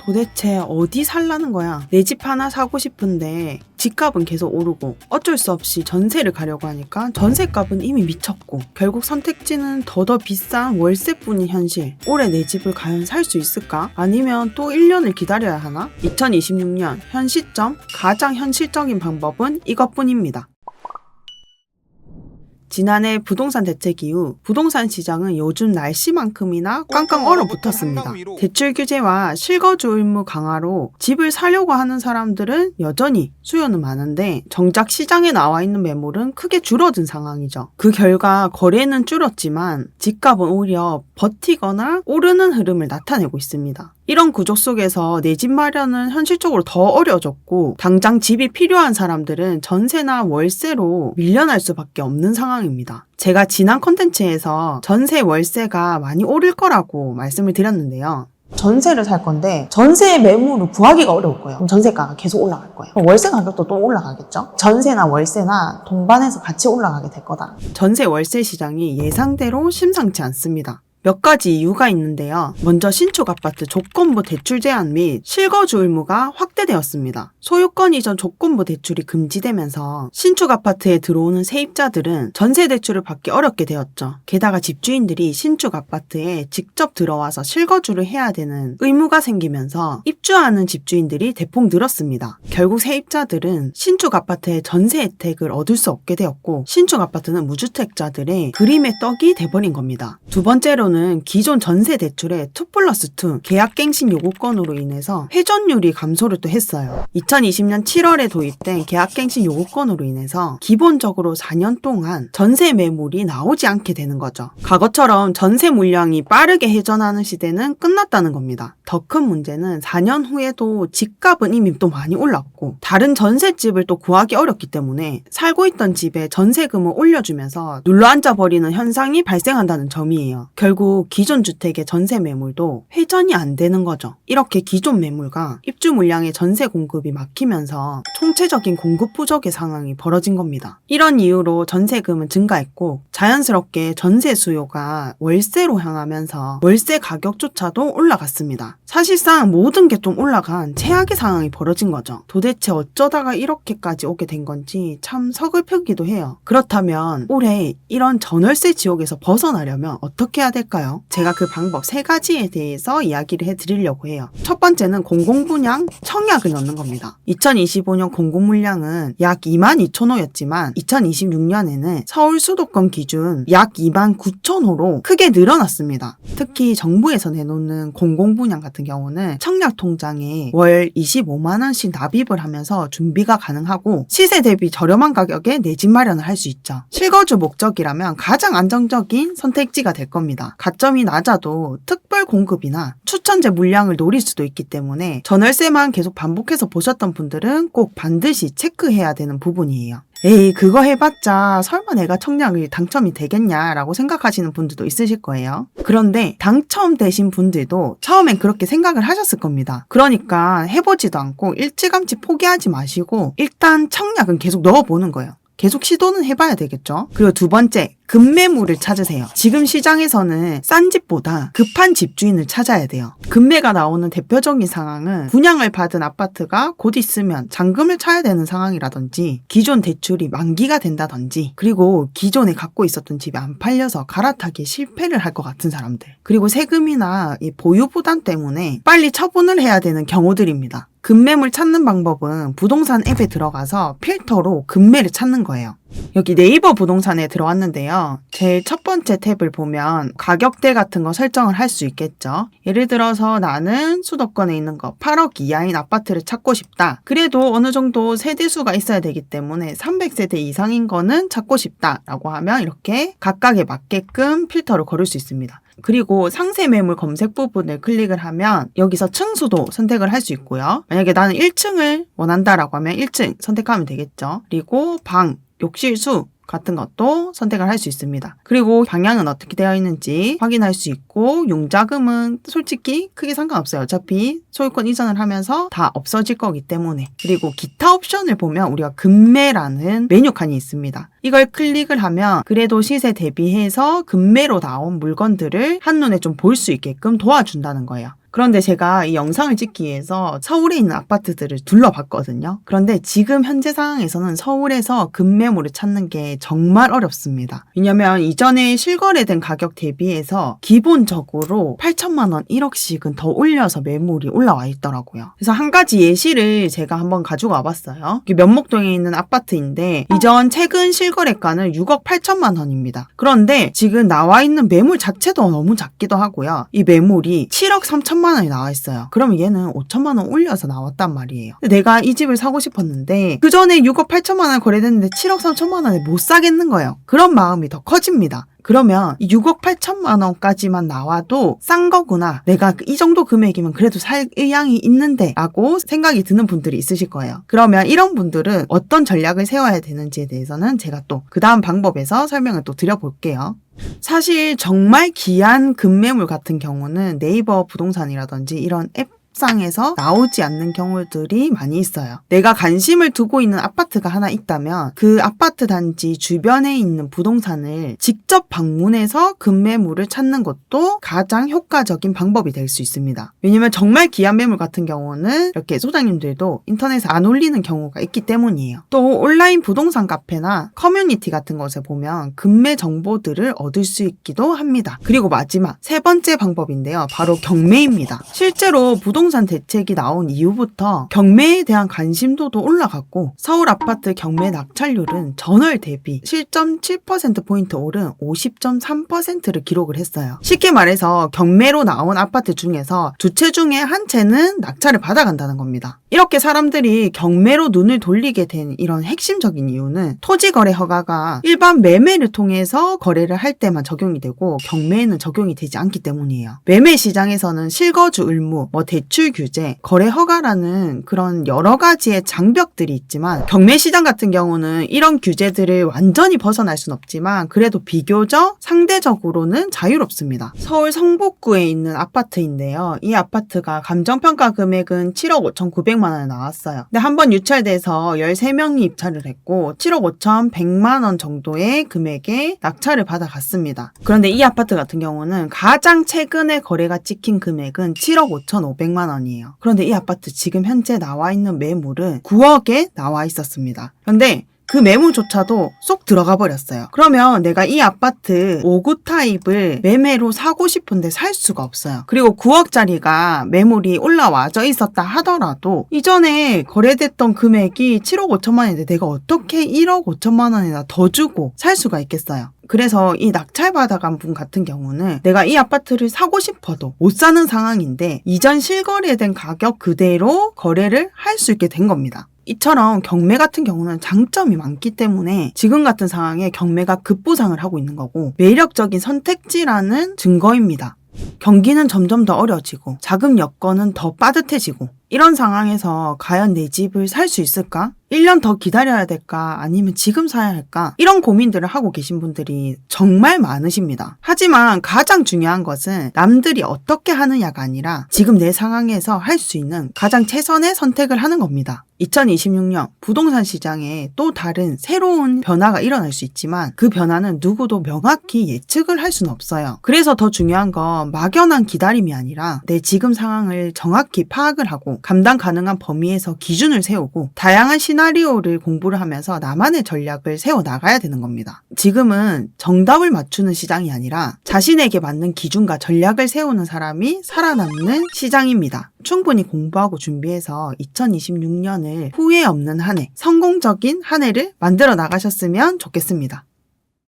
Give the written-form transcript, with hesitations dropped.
도대체 어디 살라는 거야? 내 집 하나 사고 싶은데 집값은 계속 오르고 어쩔 수 없이 전세를 가려고 하니까 전세값은 이미 미쳤고 결국 선택지는 더 비싼 월세뿐인 현실. 올해 내 집을 과연 살 수 있을까? 아니면 또 1년을 기다려야 하나? 2026년 현 시점 가장 현실적인 방법은 이것뿐입니다. 지난해 부동산 대책 이후 부동산 시장은 요즘 날씨만큼이나 깡깡 얼어붙었습니다. 대출 규제와 실거주 의무 강화로 집을 사려고 하는 사람들은 여전히 수요는 많은데 정작 시장에 나와 있는 매물은 크게 줄어든 상황이죠. 그 결과 거래는 줄었지만 집값은 오히려 버티거나 오르는 흐름을 나타내고 있습니다. 이런 구조 속에서 내 집 마련은 현실적으로 더 어려워졌고 당장 집이 필요한 사람들은 전세나 월세로 밀려날 수밖에 없는 상황입니다. 제가 지난 콘텐츠에서 전세 월세가 많이 오를 거라고 말씀을 드렸는데요. 전세를 살 건데 전세 매물을 구하기가 어려울 거예요. 그럼 전세가가 계속 올라갈 거예요. 그럼 월세 가격도 또 올라가겠죠. 전세나 월세나 동반해서 같이 올라가게 될 거다. 전세 월세 시장이 예상대로 심상치 않습니다. 몇 가지 이유가 있는데요. 먼저 신축 아파트 조건부 대출 제한 및 실거주 의무가 확대되었습니다. 소유권 이전 조건부 대출이 금지되면서 신축 아파트에 들어오는 세입자들은 전세 대출을 받기 어렵게 되었죠. 게다가 집주인들이 신축 아파트에 직접 들어와서 실거주를 해야 되는 의무가 생기면서 입주하는 집주인들이 대폭 늘었습니다. 결국 세입자들은 신축 아파트의 전세 혜택을 얻을 수 없게 되었고 신축 아파트는 무주택자들의 그림의 떡이 돼버린 겁니다. 두 번째로는 기존 전세 대출의 2+2 계약갱신 요구권으로 인해서 회전율이 감소를 또 했어요. 2020년 7월에 도입된 계약갱신 요구권으로 인해서 기본적으로 4년 동안 전세 매물이 나오지 않게 되는 거죠. 과거처럼 전세 물량이 빠르게 회전하는 시대는 끝났다는 겁니다. 더 큰 문제는 4년 후에도 집값은 이미 또 많이 올랐고 다른 전셋집을 또 구하기 어렵기 때문에 살고 있던 집에 전세금을 올려주면서 눌러앉아 버리는 현상이 발생한다는 점이에요. 결국 기존 주택의 전세 매물도 회전이 안 되는 거죠. 이렇게 기존 매물과 입주 물량의 전세 공급이 막히면서 총체적인 공급 부족의 상황이 벌어진 겁니다. 이런 이유로 전세금은 증가했고 자연스럽게 전세 수요가 월세로 향하면서 월세 가격조차도 올라갔습니다. 사실상 모든 게 좀 올라간 최악의 상황이 벌어진 거죠. 도대체 어쩌다가 이렇게까지 오게 된 건지 참 서글프기도 해요. 그렇다면 올해 이런 전월세 지옥에서 벗어나려면 어떻게 해야 될까요? 제가 그 방법 3가지에 대해서 이야기를 해드리려고 해요. 첫 번째는 공공분양 청약을 넣는 겁니다. 2025년 공공물량은 약 22,000호였지만 2026년에는 서울 수도권 기준 약 29,000호로 크게 늘어났습니다. 특히 정부에서 내놓는 공공분양 같은 경우는 청약 통장에 월 25만원씩 납입을 하면서 준비가 가능하고 시세 대비 저렴한 가격에 내 집 마련을 할 수 있죠. 실거주 목적이라면 가장 안정적인 선택지가 될 겁니다. 가점이 낮아도 특별 공급이나 추천제 물량을 노릴 수도 있기 때문에 전월세만 계속 반복해서 보셨던 분들은 꼭 반드시 체크해야 되는 부분이에요. 에이, 그거 해봤자 설마 내가 청약이 당첨이 되겠냐라고 생각하시는 분들도 있으실 거예요. 그런데 당첨되신 분들도 처음엔 그렇게 생각을 하셨을 겁니다. 그러니까 해보지도 않고 일찌감치 포기하지 마시고 일단 청약은 계속 넣어보는 거예요. 계속 시도는 해봐야 되겠죠. 그리고 두 번째, 급매물을 찾으세요. 지금 시장에서는 싼 집보다 급한 집주인을 찾아야 돼요. 급매가 나오는 대표적인 상황은 분양을 받은 아파트가 곧 있으면 잔금을 쳐야 되는 상황이라든지 기존 대출이 만기가 된다든지 그리고 기존에 갖고 있었던 집이 안 팔려서 갈아타기에 실패를 할 것 같은 사람들 그리고 세금이나 이 보유 부담 때문에 빨리 처분을 해야 되는 경우들입니다. 급매물 찾는 방법은 부동산 앱에 들어가서 필터로 급매를 찾는 거예요. 여기 네이버 부동산에 들어왔는데요. 제일 첫 번째 탭을 보면 가격대 같은 거 설정을 할 수 있겠죠. 예를 들어서 나는 수도권에 있는 거 8억 이하인 아파트를 찾고 싶다. 그래도 어느 정도 세대수가 있어야 되기 때문에 300세대 이상인 거는 찾고 싶다라고 하면 이렇게 각각에 맞게끔 필터를 걸을 수 있습니다. 그리고 상세 매물 검색 부분을 클릭을 하면 여기서 층수도 선택을 할 수 있고요. 만약에 나는 1층을 원한다라고 하면 1층 선택하면 되겠죠. 그리고 방, 욕실수 같은 것도 선택을 할 수 있습니다. 그리고 방향은 어떻게 되어 있는지 확인할 수 있고 융자금은 솔직히 크게 상관없어요. 어차피 소유권 이전을 하면서 다 없어질 거기 때문에. 그리고 기타 옵션을 보면 우리가 급매라는 메뉴 칸이 있습니다. 이걸 클릭을 하면 그래도 시세 대비해서 급매로 나온 물건들을 한눈에 좀 볼 수 있게끔 도와준다는 거예요. 그런데 제가 이 영상을 찍기 위해서 서울에 있는 아파트들을 둘러봤거든요. 그런데 지금 현재 상황에서는 서울에서 급매물을 찾는 게 정말 어렵습니다. 왜냐면 이전에 실거래된 가격 대비해서 기본적으로 8천만 원, 1억씩은 더 올려서 매물이 올라와 있더라고요. 그래서 한 가지 예시를 제가 한번 가지고 와봤어요. 면목동에 있는 아파트인데 이전 최근 실거래가는 6억 8천만 원입니다. 그런데 지금 나와 있는 매물 자체도 너무 작기도 하고요. 이 매물이 7억 3천만 원이 나와 있어요. 그러면 얘는 5천만 원 올려서 나왔단 말이에요. 근데 내가 이 집을 사고 싶었는데 그 전에 6억 8천만 원 거래됐는데 7억 3천만 원에 못 사겠는 거예요. 그런 마음이 더 커집니다. 그러면 6억 8천만 원까지만 나와도 싼 거구나. 내가 이 정도 금액이면 그래도 살 의향이 있는데 라고 생각이 드는 분들이 있으실 거예요. 그러면 이런 분들은 어떤 전략을 세워야 되는지에 대해서는 제가 또 그 다음 방법에서 설명을 또 드려볼게요. 사실 정말 귀한 급매물 같은 경우는 네이버 부동산이라든지 이런 앱 상에서 나오지 않는 경우들이 많이 있어요. 내가 관심을 두고 있는 아파트가 하나 있다면 그 아파트 단지 주변에 있는 부동산을 직접 방문해서 급매물을 찾는 것도 가장 효과적인 방법이 될 수 있습니다. 왜냐면 정말 귀한 매물 같은 경우는 이렇게 소장님들도 인터넷에 안 올리는 경우가 있기 때문이에요. 또 온라인 부동산 카페나 커뮤니티 같은 곳에 보면 급매 정보들을 얻을 수 있기도 합니다. 그리고 마지막 세 번째 방법인데요. 바로 경매입니다. 실제로 부동산 대책이 나온 이후부터 경매에 대한 관심도도 올라갔고 서울 아파트 경매 낙찰률은 전월 대비 7.7%포인트 오른 50.3%를 기록을 했어요. 쉽게 말해서 경매로 나온 아파트 중에서 두 채 중에 한 채는 낙찰을 받아간다는 겁니다. 이렇게 사람들이 경매로 눈을 돌리게 된 이런 핵심적인 이유는 토지거래 허가가 일반 매매를 통해서 거래를 할 때만 적용이 되고 경매에는 적용이 되지 않기 때문이에요. 매매 시장에서는 실거주 의무, 대출 규제, 거래 허가라는 그런 여러 가지의 장벽들이 있지만 경매 시장 같은 경우는 이런 규제들을 완전히 벗어날 순 없지만 그래도 비교적 상대적으로는 자유롭습니다. 서울 성북구에 있는 아파트인데요. 이 아파트가 감정평가 금액은 7억 5,900만 원에 나왔어요. 근데 한번 유찰돼서 13명이 입찰을 했고 7억 5,100만 원 정도의 금액에 낙찰을 받아갔습니다. 그런데 이 아파트 같은 경우는 가장 최근에 거래가 찍힌 금액은 7억 5,500만 원이에요. 그런데 이 아파트 지금 현재 나와 있는 매물은 9억에 나와 있었습니다. 그런데 그 매물조차도 쏙 들어가 버렸어요. 그러면 내가 이 아파트 5구 타입을 매매로 사고 싶은데 살 수가 없어요. 그리고 9억짜리가 매물이 올라와져 있었다 하더라도 이전에 거래됐던 금액이 7억 5천만 원인데 내가 어떻게 1억 5천만 원이나 더 주고 살 수가 있겠어요. 그래서 이 낙찰받아간 분 같은 경우는 내가 이 아파트를 사고 싶어도 못 사는 상황인데 이전 실거래된 가격 그대로 거래를 할 수 있게 된 겁니다. 이처럼 경매 같은 경우는 장점이 많기 때문에 지금 같은 상황에 경매가 급부상을 하고 있는 거고 매력적인 선택지라는 증거입니다. 경기는 점점 더 어려지고 자금 여건은 더 빠듯해지고 이런 상황에서 과연 내 집을 살 수 있을까? 1년 더 기다려야 될까? 아니면 지금 사야 할까? 이런 고민들을 하고 계신 분들이 정말 많으십니다. 하지만 가장 중요한 것은 남들이 어떻게 하느냐가 아니라 지금 내 상황에서 할 수 있는 가장 최선의 선택을 하는 겁니다. 2026년 부동산 시장에 또 다른 새로운 변화가 일어날 수 있지만 그 변화는 누구도 명확히 예측을 할 수는 없어요. 그래서 더 중요한 건 막연한 기다림이 아니라 내 지금 상황을 정확히 파악을 하고 감당 가능한 범위에서 기준을 세우고 다양한 시나리오를 공부를 하면서 나만의 전략을 세워 나가야 되는 겁니다. 지금은 정답을 맞추는 시장이 아니라 자신에게 맞는 기준과 전략을 세우는 사람이 살아남는 시장입니다. 충분히 공부하고 준비해서 2026년을 후회 없는 한 해, 성공적인 한 해를 만들어 나가셨으면 좋겠습니다.